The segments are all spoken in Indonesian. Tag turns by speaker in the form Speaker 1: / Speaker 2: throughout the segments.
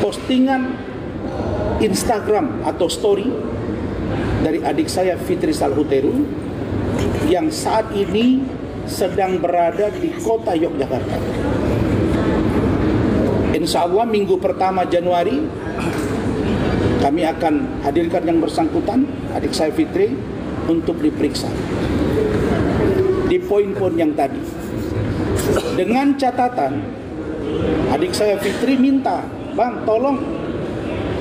Speaker 1: postingan Instagram atau story dari adik saya Fitri Salhuteru yang saat ini sedang berada di kota Yogyakarta. Insya Allah minggu pertama Januari kami akan hadirkan yang bersangkutan, adik saya Fitri, untuk diperiksa di poin-poin yang tadi. Dengan catatan, adik saya Fitri minta, Bang, tolong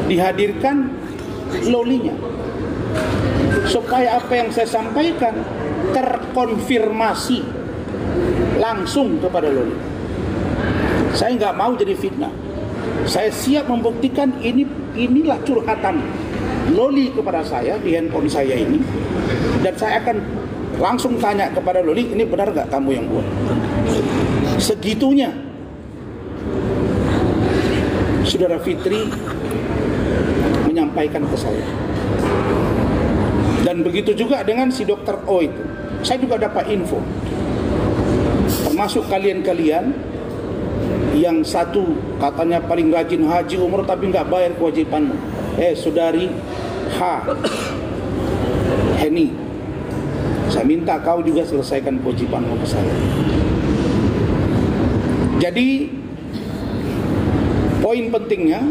Speaker 1: dihadirkan lolinya, supaya apa yang saya sampaikan terkonfirmasi langsung kepada loli. Saya nggak mau jadi fitnah. Saya siap membuktikan inilah curhatan loli kepada saya di handphone saya ini, dan saya akan langsung tanya kepada loli, ini benar nggak kamu yang buat? Segitunya Saudara Fitri menyampaikan ke saya. Dan begitu juga dengan si Dokter O itu. Saya juga dapat info, termasuk kalian-kalian yang satu katanya paling rajin haji umroh tapi nggak bayar kewajibanmu. Saudari Heni, saya minta kau juga selesaikan kewajibanmu ke saya. Jadi poin pentingnya,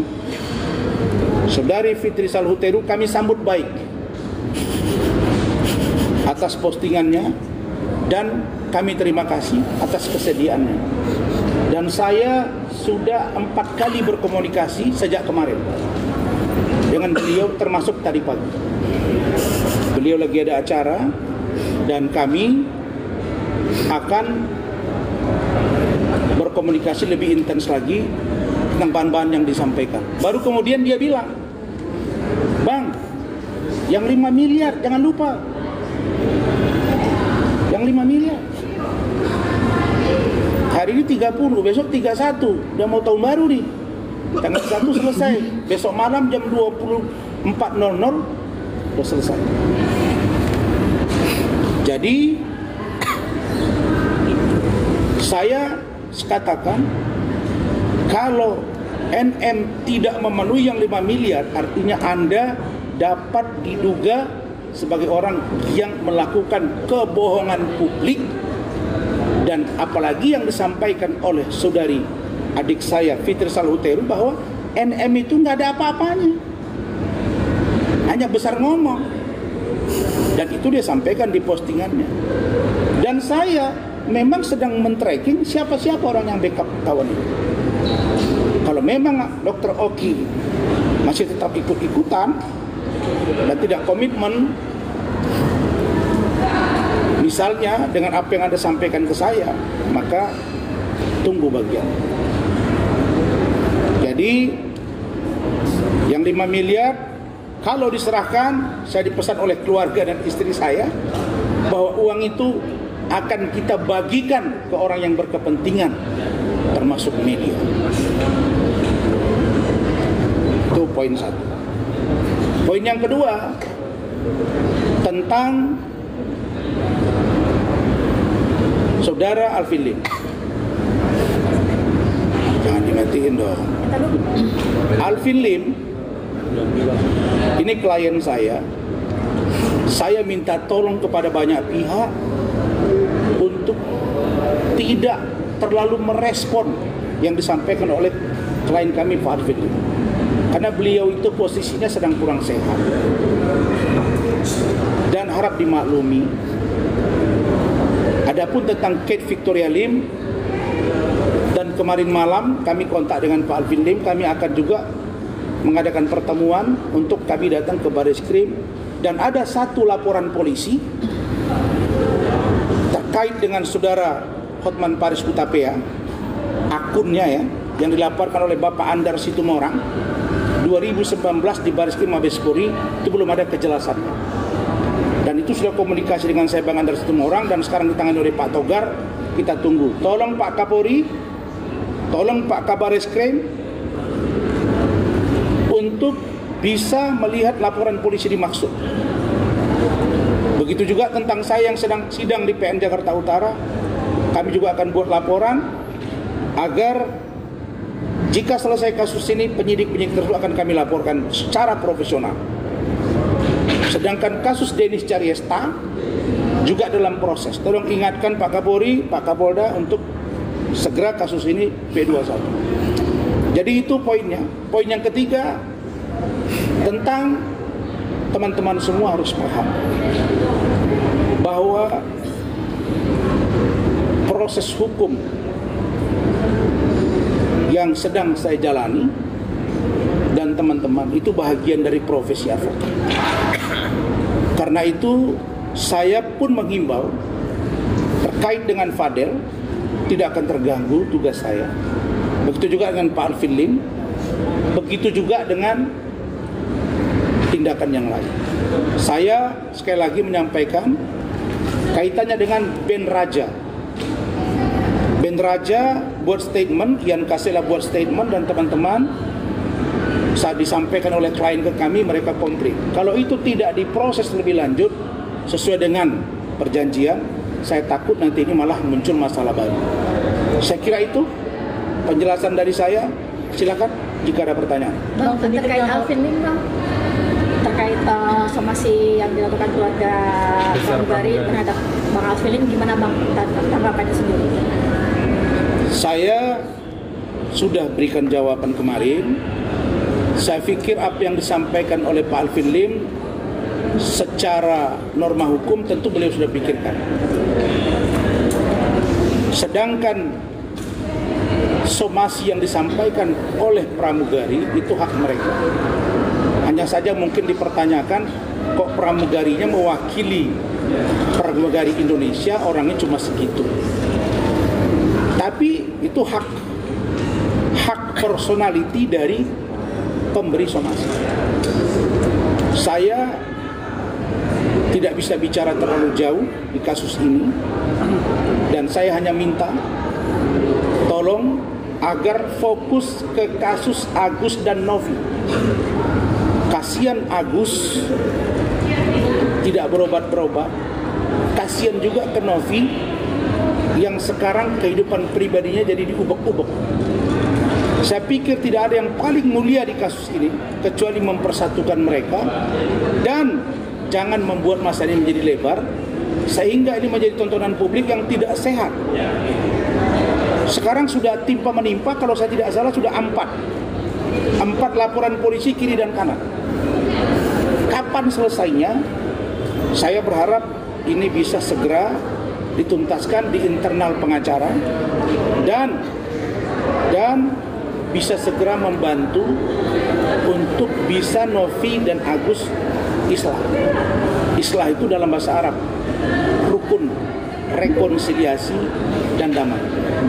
Speaker 1: Saudari Fitri Salhuteru kami sambut baik atas postingannya, dan kami terima kasih atas kesediaannya. Dan saya sudah 4 kali berkomunikasi sejak kemarin dengan beliau, termasuk tadi pagi. Beliau lagi ada acara dan kami akan berkomunikasi lebih intens lagi tentang bahan-bahan yang disampaikan. Baru kemudian dia bilang, Bang, yang 5 miliar jangan lupa. Yang 5 miliar. Hari ini 30, besok 31. Udah mau tahun baru nih. Tanggal 1 selesai. Besok malam jam 24.00 udah selesai. Jadi saya katakan, kalau NM tidak memenuhi yang 5 miliar, artinya Anda dapat diduga sebagai orang yang melakukan kebohongan publik. Dan apalagi yang disampaikan oleh saudari adik saya Fitri Salhuteru bahwa NM itu nggak ada apa-apanya, hanya besar ngomong. Dan itu dia sampaikan di postingannya. Dan saya memang sedang men-tracking siapa-siapa orang yang backup kawan itu. Kalau memang Dr. Oki masih tetap ikut-ikutan dan tidak komitmen, misalnya dengan apa yang Anda sampaikan ke saya, maka tunggu bagian. Jadi yang 5 miliar kalau diserahkan, saya dipesan oleh keluarga dan istri saya bahwa uang itu akan kita bagikan ke orang yang berkepentingan, termasuk media. Itu poin 1. Poin yang kedua tentang Saudara Alvin Lim. Jangan dimatiin dong. Alvin Lim ini klien saya. Saya minta tolong kepada banyak pihak untuk tidak terlalu merespon yang disampaikan oleh klien kami Pak Alvin Lim, karena beliau itu posisinya sedang kurang sehat dan harap dimaklumi. Adapun tentang Kate Victoria Lim, dan kemarin malam kami kontak dengan Pak Alvin Lim, kami akan juga mengadakan pertemuan untuk kami datang ke Bareskrim. Dan ada satu laporan polisi terkait dengan saudara Hotman Paris Hutapea, akunnya ya, yang dilaporkan oleh Bapak Andar Situmorang 2019 di Bareskrim Mabes Polri, itu belum ada kejelasannya. Dan itu sudah komunikasi dengan saya Bang Andar Situmorang, dan sekarang ditangani oleh Pak Togar. Kita tunggu. Tolong Pak Kapolri, tolong Pak Kabareskrim untuk bisa melihat laporan polisi dimaksud. Begitu juga tentang saya yang sedang sidang di PN Jakarta Utara, kami juga akan buat laporan agar Jika selesai kasus ini, penyidik-penyidik tersebut akan kami laporkan secara profesional. Sedangkan kasus Denis Caryesta juga dalam proses. Tolong ingatkan Pak Kapolri, Pak Kapolda untuk segera kasus ini P21. Jadi itu poinnya. Poin yang ketiga, tentang teman-teman semua harus paham bahwa proses hukum yang sedang saya jalani dan teman-teman itu bahagian dari profesi advokat. Karena itu saya pun menghimbau terkait dengan Fadel tidak akan terganggu tugas saya. Begitu juga dengan Pak Alvin Lim, begitu juga dengan tindakan yang lain. Saya sekali lagi menyampaikan kaitannya dengan Ben Raja. Ben Raja buat statement, Ian Kasela buat statement, dan teman-teman saat disampaikan oleh klien ke kami, mereka komplit. Kalau itu tidak diproses lebih lanjut sesuai dengan perjanjian, saya takut nanti ini malah muncul masalah baru. Saya kira itu penjelasan dari saya. Silakan jika ada pertanyaan.
Speaker 2: Bang, terkait Alvin Lim, Bang, terkait somasi yang dilakukan keluarga pramugari terhadap Bang Alvin Lim, gimana Bang tanggapannya sendiri?
Speaker 1: Saya sudah berikan jawaban kemarin. Saya pikir apa yang disampaikan oleh Pak Alvin Lim secara norma hukum tentu beliau sudah pikirkan. Sedangkan somasi yang disampaikan oleh pramugari itu hak mereka. Hanya saja mungkin dipertanyakan, kok pramugarinya mewakili pramugari Indonesia, orangnya cuma segitu. Tapi itu hak personality dari pemberi somasi. Saya tidak bisa bicara terlalu jauh di kasus ini, dan saya hanya minta tolong agar fokus ke kasus Agus dan Novi. Kasihan Agus tidak berobat-berobat, kasihan juga ke Novi yang sekarang kehidupan pribadinya jadi diubek-ubek. Saya pikir tidak ada yang paling mulia di kasus ini kecuali mempersatukan mereka dan jangan membuat masalah ini menjadi lebar sehingga ini menjadi tontonan publik yang tidak sehat. Sekarang sudah timpa menimpa, kalau saya tidak salah sudah 4 laporan polisi kiri dan kanan. Kapan selesainya? Saya berharap ini bisa segera dituntaskan di internal pengacara dan bisa segera membantu untuk bisa Novi dan Agus islah. Islah itu dalam bahasa Arab rukun, rekonsiliasi dan damai.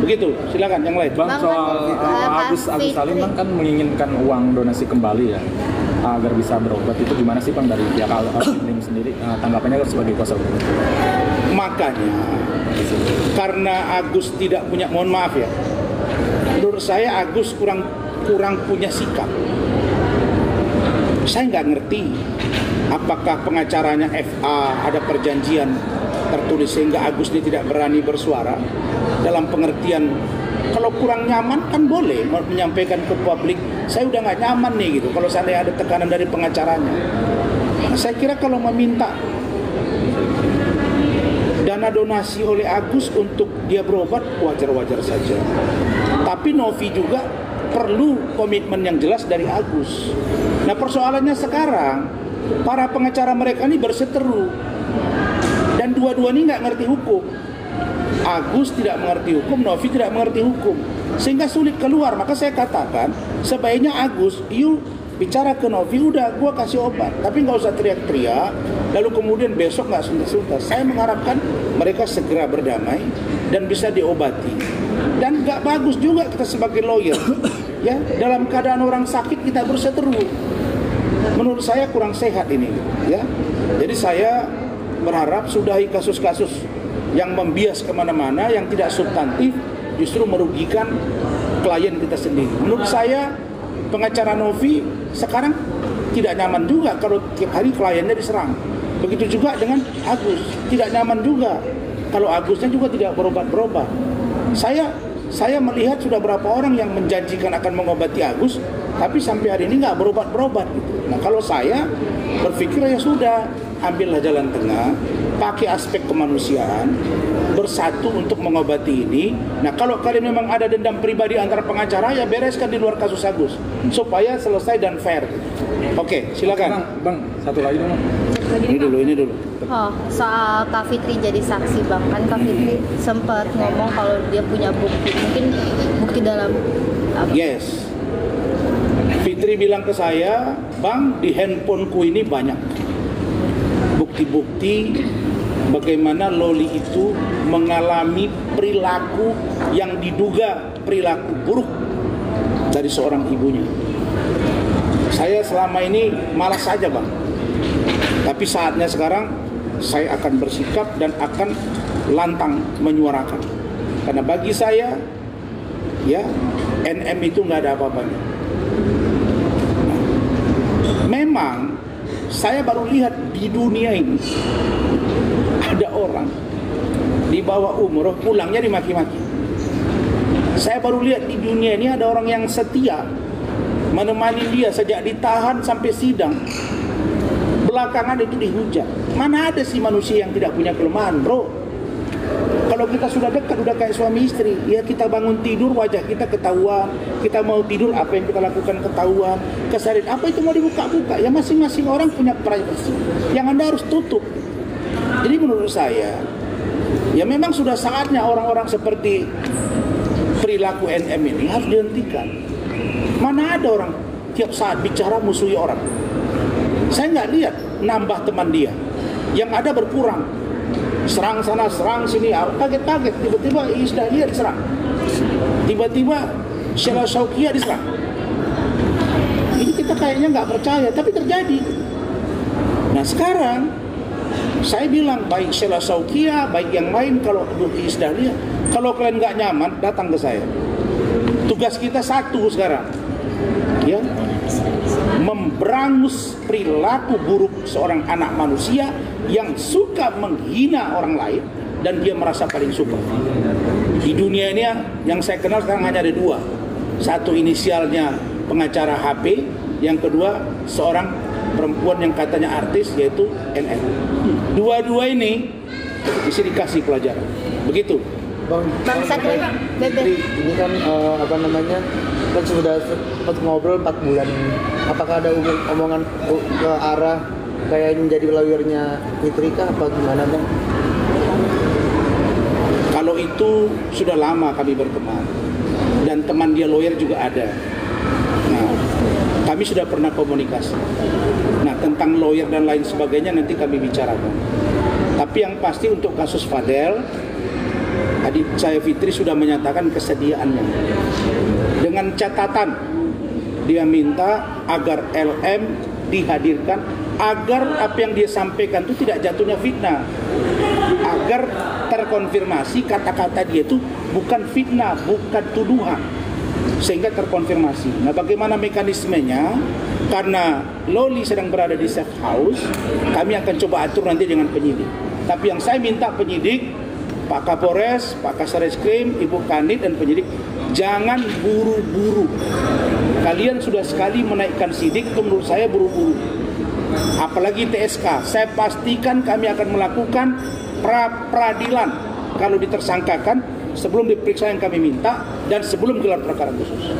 Speaker 1: Begitu, silakan yang lain.
Speaker 3: Bang, soal Agus Salim Bang kan menginginkan uang donasi kembali ya agar bisa berobat, itu gimana sih Bang dari pihak Alvin sendiri, tanggapannya sebagai kuasa hukum?
Speaker 1: Makanya karena Agus tidak punya, mohon maaf ya, menurut saya Agus kurang punya sikap. Saya nggak ngerti apakah pengacaranya FA ada perjanjian tertulis sehingga Agus ini tidak berani bersuara, dalam pengertian kalau kurang nyaman kan boleh menyampaikan ke publik, saya udah nggak nyaman nih gitu, kalau seandainya ada tekanan dari pengacaranya. Saya kira kalau meminta dana donasi oleh Agus untuk dia berobat wajar-wajar saja. Tapi Novi juga perlu komitmen yang jelas dari Agus. Nah persoalannya sekarang para pengacara mereka ini berseteru dan dua-dua ini nggak ngerti hukum. Agus tidak mengerti hukum, Novi tidak mengerti hukum, sehingga sulit keluar. Maka saya katakan sebaiknya Agus, you bicara ke Novi, udah gua kasih obat, tapi nggak usah teriak-teriak lalu kemudian besok nggak suntas-suntas. Saya mengharapkan mereka segera berdamai dan bisa diobati. Dan nggak bagus juga kita sebagai lawyer ya dalam keadaan orang sakit kita berseteru. Menurut saya kurang sehat ini ya. Jadi saya berharap sudahi kasus-kasus yang membias kemana-mana, yang tidak substantif, justru merugikan klien kita sendiri. Menurut saya pengacara Novi sekarang tidak nyaman juga kalau tiap hari kliennya diserang. Begitu juga dengan Agus, tidak nyaman juga kalau Agusnya juga tidak berobat-berobat. Saya saya melihat sudah berapa orang yang menjanjikan akan mengobati Agus, tapi sampai hari ini nggak berobat gitu. Nah kalau saya berpikir ya sudah, ambillah jalan tengah, pakai aspek kemanusiaan, bersatu untuk mengobati ini. Nah kalau kalian memang ada dendam pribadi antara pengacara, ya bereskan di luar kasus Agus supaya selesai dan fair. Oke, silakan.
Speaker 3: Bang, satu lagi dong.
Speaker 1: Ini dulu.
Speaker 4: Oh, soal Kak Fitri jadi saksi Bang, kan Kak Fitri sempat ngomong kalau dia punya bukti, mungkin bukti dalam apa?
Speaker 1: Yes. Fitri bilang ke saya, Bang, di handphoneku ini banyak bukti-bukti bagaimana Loli itu mengalami perilaku yang diduga perilaku buruk dari seorang ibunya. Saya selama ini malas saja, Bang. Tapi saatnya sekarang saya akan bersikap dan akan lantang menyuarakan. Karena bagi saya, ya, NM itu nggak ada apa-apanya. Memang saya baru lihat di dunia ini ada orang di bawah umur pulangnya dimaki-maki. Saya baru lihat di dunia ini ada orang yang setia menemani dia sejak ditahan sampai sidang. Belakangan itu dihujat. Mana ada sih manusia yang tidak punya kelemahan, bro? Kalau kita sudah dekat, udah kayak suami istri, ya kita bangun tidur wajah kita ketahuan, kita mau tidur apa yang kita lakukan ketahuan, keseharian apa itu mau dibuka-buka, ya masing-masing orang punya privacy yang Anda harus tutup. Jadi menurut saya, ya memang sudah saatnya orang-orang seperti perilaku NM ini harus dihentikan. Mana ada orang tiap saat bicara musuhi orang. Saya nggak lihat nambah teman dia, yang ada berkurang. Serang sana, serang sini, kaget-kaget. Tiba-tiba Isdahlia diserang, tiba-tiba Sheila Shaukia diserang. Ini kita kayaknya nggak percaya, tapi terjadi. Nah sekarang saya bilang baik Sheila Shaukia, baik yang lain, kalau Isdahlia, kalau kalian nggak nyaman datang ke saya. Tugas kita satu sekarang, ya, memberangus perilaku buruk seorang anak manusia yang suka menghina orang lain dan dia merasa paling suka. Di dunia ini yang saya kenal sekarang hanya ada dua. Satu inisialnya pengacara HP, yang kedua seorang perempuan yang katanya artis yaitu NN. Dua-dua ini bisa dikasih pelajaran. Begitu.
Speaker 4: Bang Satri,
Speaker 5: ini kan kan sudah sempat ngobrol 4 bulan ini. Apakah ada omongan ke arah kayak menjadi lawyernya Fitri kah apa gimana, Bang?
Speaker 1: Kalau itu sudah lama kami berteman dan teman dia lawyer juga ada. Nah, kami sudah pernah komunikasi. Nah, tentang lawyer dan lain sebagainya nanti kami bicarakan. Tapi yang pasti untuk kasus Fadel, adik saya Fitri sudah menyatakan kesediaannya dengan catatan dia minta agar LM dihadirkan agar apa yang dia sampaikan itu tidak jatuhnya fitnah, agar terkonfirmasi kata-kata dia itu bukan fitnah, bukan tuduhan, sehingga terkonfirmasi. Nah bagaimana mekanismenya? Karena Loli sedang berada di safe house, kami akan coba atur nanti dengan penyidik. Tapi yang saya minta penyidik, Pak Kapolres, Pak Kasareskrim, Ibu Kanit dan penyidik, jangan buru-buru. Kalian sudah sekali menaikkan sidik, itu menurut saya buru-buru. Apalagi TSK, saya pastikan kami akan melakukan pra-peradilan kalau ditersangkakan sebelum diperiksa yang kami minta dan sebelum gelar perkara khusus.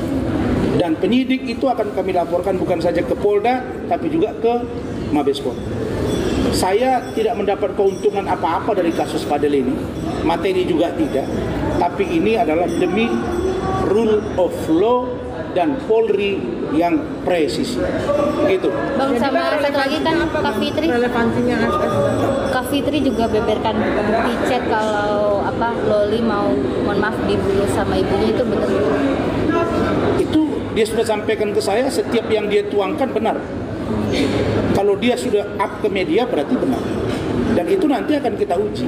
Speaker 1: Dan penyidik itu akan kami laporkan bukan saja ke Polda, tapi juga ke Mabes Polri. Saya tidak mendapat keuntungan apa-apa dari kasus Fadel ini, materi juga tidak, tapi ini adalah demi rule of law dan Polri yang presisi. Gitu.
Speaker 4: Bang, sama satu lagi kan Kak Fitri.
Speaker 5: Relevansinya
Speaker 4: Kak Fitri juga beberkan bukti chat kalau Loli mau mohon maaf dibunuh sama ibunya, itu benar?
Speaker 1: Itu dia sudah sampaikan ke saya, setiap yang dia tuangkan benar. Kalau dia sudah up ke media berarti benar. Dan itu nanti akan kita uji.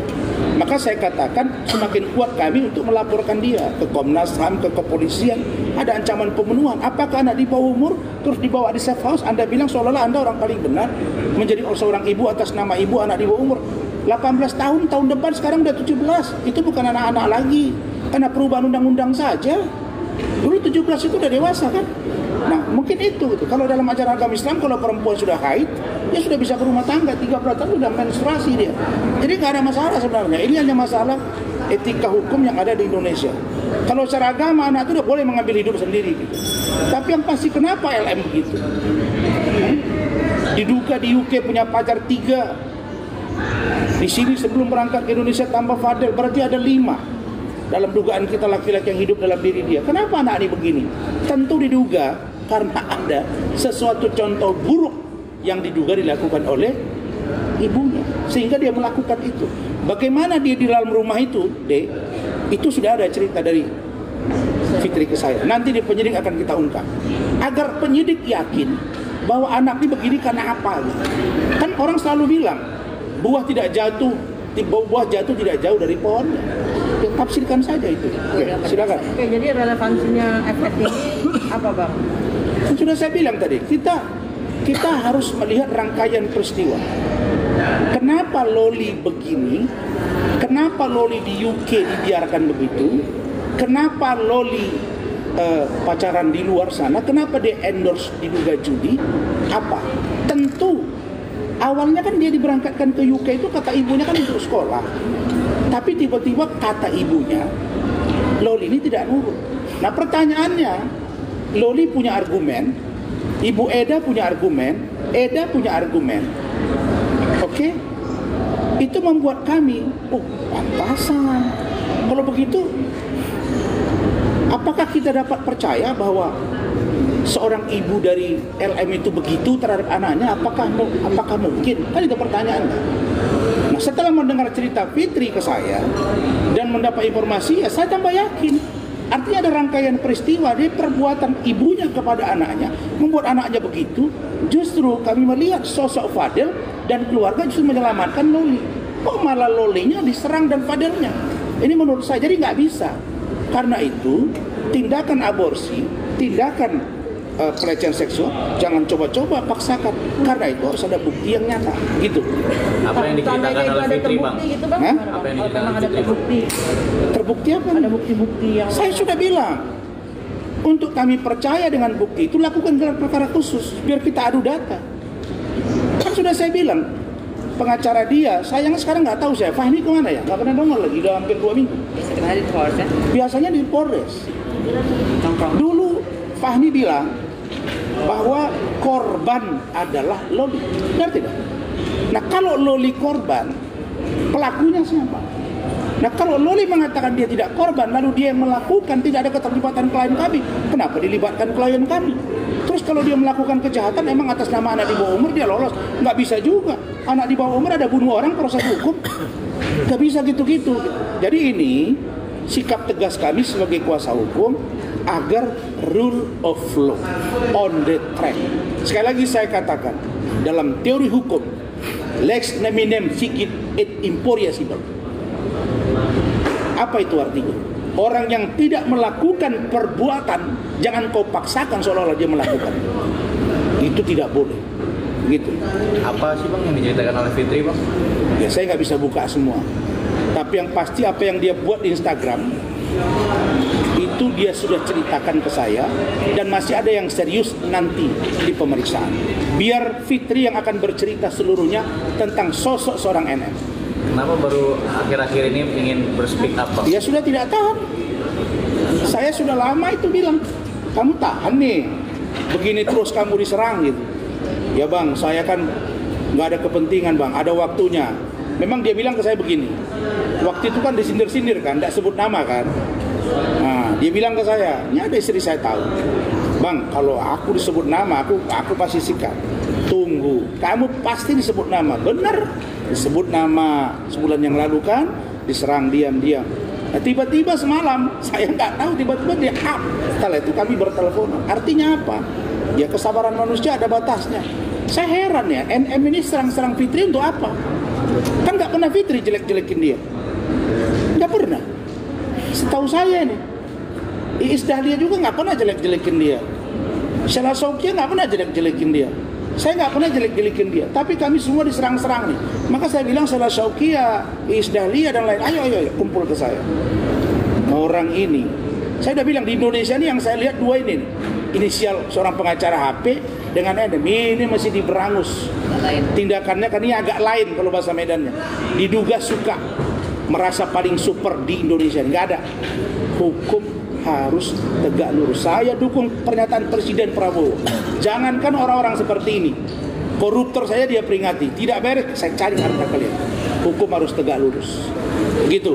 Speaker 1: Maka saya katakan semakin kuat kami untuk melaporkan dia ke Komnas HAM, ke kepolisian. Ada ancaman pembunuhan. Apakah anak di bawah umur terus dibawa di safe house? Anda bilang seolah-olah Anda orang paling benar menjadi seorang ibu atas nama ibu anak di bawah umur 18 tahun, tahun depan sekarang udah 17. Itu bukan anak-anak lagi. Karena perubahan undang-undang saja. Dulu 17 itu udah dewasa kan? Nah, mungkin itu gitu. Kalau dalam ajaran agama Islam, kalau perempuan sudah haid, dia sudah bisa berumah tangga, 13 tahun sudah menstruasi dia. Jadi nggak ada masalah sebenarnya. Ini hanya masalah etika hukum yang ada di Indonesia. Kalau secara agama, anak itu udah boleh mengambil hidup sendiri gitu. Tapi yang pasti kenapa LM begitu? Diduga di UK punya pacar 3. Di sini sebelum berangkat ke Indonesia tambah Fadel, berarti ada 5. Dalam dugaan kita laki-laki yang hidup dalam diri dia. Kenapa anak ini begini? Tentu diduga karena ada sesuatu contoh buruk yang diduga dilakukan oleh ibunya, sehingga dia melakukan itu. Bagaimana dia di dalam rumah itu, Dek? Itu sudah ada cerita dari Fitri ke saya. Nanti di penyidik akan kita ungkap. Agar penyidik yakin bahwa anak ini begini karena apa? Kan orang selalu bilang, buah tidak jatuh tidak jauh dari pohonnya. Ya, tafsirkan saja itu. Oke, silakan.
Speaker 6: Oke, jadi relevansinya efek ini apa, Bang?
Speaker 1: Sudah saya bilang tadi, kita harus melihat rangkaian peristiwa. Kenapa Loli begini? Kenapa Loli di UK dibiarkan begitu? Kenapa Loli pacaran di luar sana? Kenapa dia endorse diduga judi? Apa? Tentu awalnya kan dia diberangkatkan ke UK itu kata ibunya kan untuk sekolah. Tapi tiba-tiba kata ibunya, Loli ini tidak nurut. Nah pertanyaannya, Loli punya argumen, Ibu Eda punya argumen, Eda punya argumen. Oke? Itu membuat kami, pantasan. Kalau begitu, apakah kita dapat percaya bahwa seorang ibu dari LM itu begitu terhadap anaknya? Apakah mungkin? Kan itu pertanyaannya. Nah, setelah mendengar cerita Fitri ke saya dan mendapat informasi, ya saya tambah yakin. Artinya ada rangkaian peristiwa dari perbuatan ibunya kepada anaknya membuat anaknya begitu. Justru kami melihat sosok Fadel dan keluarga justru menyelamatkan Loli. Kok malah Lolinya diserang dan Fadelnya? Ini menurut saya jadi nggak bisa. Karena itu tindakan aborsi, tindakan pelecehan seksual jangan coba-coba paksakan. Karena itu harus ada bukti yang nyata. Gitu.
Speaker 3: Apa yang diceritakan oleh Fitri, Bang?
Speaker 6: Gitu, Bang?
Speaker 1: Hah?
Speaker 3: Apa yang
Speaker 6: Memang
Speaker 3: diceritakan
Speaker 6: ada
Speaker 3: Fitri?
Speaker 6: terbukti.
Speaker 1: Terbukti apa?
Speaker 6: Ada bukti-bukti yang
Speaker 1: Saya sudah bilang, untuk kami percaya dengan bukti itu lakukan gelar perkara khusus biar kita adu data. Kan sudah saya bilang, pengacara dia, sayang sekarang nggak tahu saya, Fahmi kemana ya? Nggak pernah nongol lagi, udah hampir 2 minggu. Biasanya di Polres. Dulu Fahmi bilang bahwa korban adalah Loli. Benar tidak? Nah kalau Loli korban, pelakunya siapa? Nah kalau Loli mengatakan dia tidak korban, lalu dia melakukan tidak ada keterlibatan klien kami, kenapa dilibatkan klien kami? Terus kalau dia melakukan kejahatan, emang atas nama anak di bawah umur dia lolos? Nggak bisa juga. Anak di bawah umur ada bunuh orang, proses hukum. Nggak bisa gitu-gitu. Jadi ini sikap tegas kami sebagai kuasa hukum agar rule of law on the track. Sekali lagi saya katakan, dalam teori hukum, lex neminem ficit et imporia sibat. Apa itu artinya? Orang yang tidak melakukan perbuatan jangan kau paksakan seolah-olah dia melakukan. Itu tidak boleh. Gitu.
Speaker 3: Apa sih, Bang, yang diceritakan oleh Fitri, Bang?
Speaker 1: Ya saya nggak bisa buka semua. Tapi yang pasti apa yang dia buat di Instagram itu dia sudah ceritakan ke saya dan masih ada yang serius nanti di pemeriksaan. Biar Fitri yang akan bercerita seluruhnya tentang sosok seorang NM.
Speaker 3: Kenapa baru akhir-akhir ini ingin berspeak up, Bang?
Speaker 1: Dia sudah tidak tahan. Saya sudah lama itu bilang, kamu tahan nih, begini terus kamu diserang gitu. Ya Bang, saya kan nggak ada kepentingan Bang, ada waktunya. Memang dia bilang ke saya begini, waktu itu kan disindir-sindir kan, tidak sebut nama kan. Nah, dia bilang ke saya, ini ada istri saya tahu. Bang, kalau aku disebut nama, aku pasti sikat. Tunggu, kamu pasti disebut nama. Benar, disebut nama sebulan yang lalu kan, diserang diam-diam. Nah, tiba-tiba semalam, saya nggak tahu, tiba-tiba dia up. Setelah itu kami bertelepon. Artinya apa? Ya kesabaran manusia ada batasnya. Saya heran ya, NM ini serang-serang Fitri untuk apa? Kan nggak pernah Fitri jelek-jelekin dia. Nggak pernah. Setahu saya nih, Iis Dahlia juga nggak pernah jelek-jelekin dia. Sheila Sofia nggak pernah jelek-jelekin dia. Saya nggak pernah jelek-jelekin dia. Tapi kami semua diserang-serang nih. Maka saya bilang Sheila Sofia, Iis Dahlia dan lain, ayo kumpul ke saya. orang ini, saya udah bilang di Indonesia ini yang saya lihat dua ini nih. Inisial seorang pengacara HP dengan Adam ini masih diberangus. Tindakannya kan ini agak lain kalau bahasa Medannya. Diduga suka merasa paling super di Indonesia. Nggak ada. Hukum harus tegak lurus. Saya dukung pernyataan Presiden Prabowo. Jangankan orang-orang seperti ini, koruptor saya dia peringati. Tidak beres, saya cari harta kalian. Hukum harus tegak lurus. Begitu.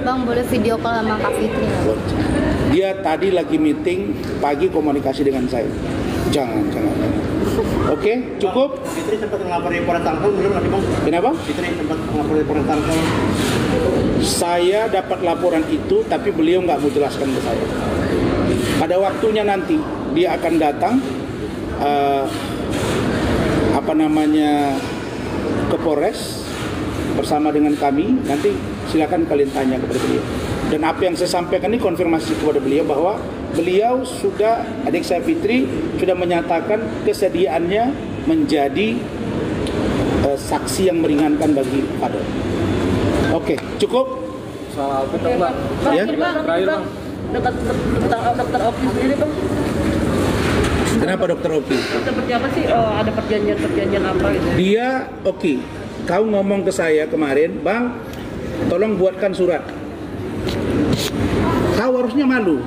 Speaker 4: Bang, boleh video call sama Kak Fitri nggak?
Speaker 1: Dia tadi lagi meeting pagi komunikasi dengan saya. Jangan. Oke, cukup.
Speaker 5: Fitri sempat melapor di Polres Tangsel belum lagi bang?
Speaker 1: Kenapa?
Speaker 5: Fitri sempat melapor di Polres Tangsel.
Speaker 1: Saya dapat laporan itu, tapi beliau nggak mau jelaskan ke saya. Pada waktunya nanti dia akan datang, ke Polres bersama dengan kami. Nanti silakan kalian tanya kepada beliau. Dan apa yang saya sampaikan ini konfirmasi kepada beliau bahwa beliau sudah, adik saya Fitri sudah menyatakan kesediaannya menjadi saksi yang meringankan bagi Fadel. Oke, cukup.
Speaker 3: Soal Alvin dong, Bang.
Speaker 1: Ya?
Speaker 3: Terakhir, Bang.
Speaker 6: Dokter Oki sendiri bang,
Speaker 1: Kenapa Dokter Oki?
Speaker 6: seperti apa sih? Ada perjanjian apa gitu?
Speaker 1: Dia Oki, kau ngomong ke saya kemarin, Bang, tolong buatkan surat. Kau harusnya malu.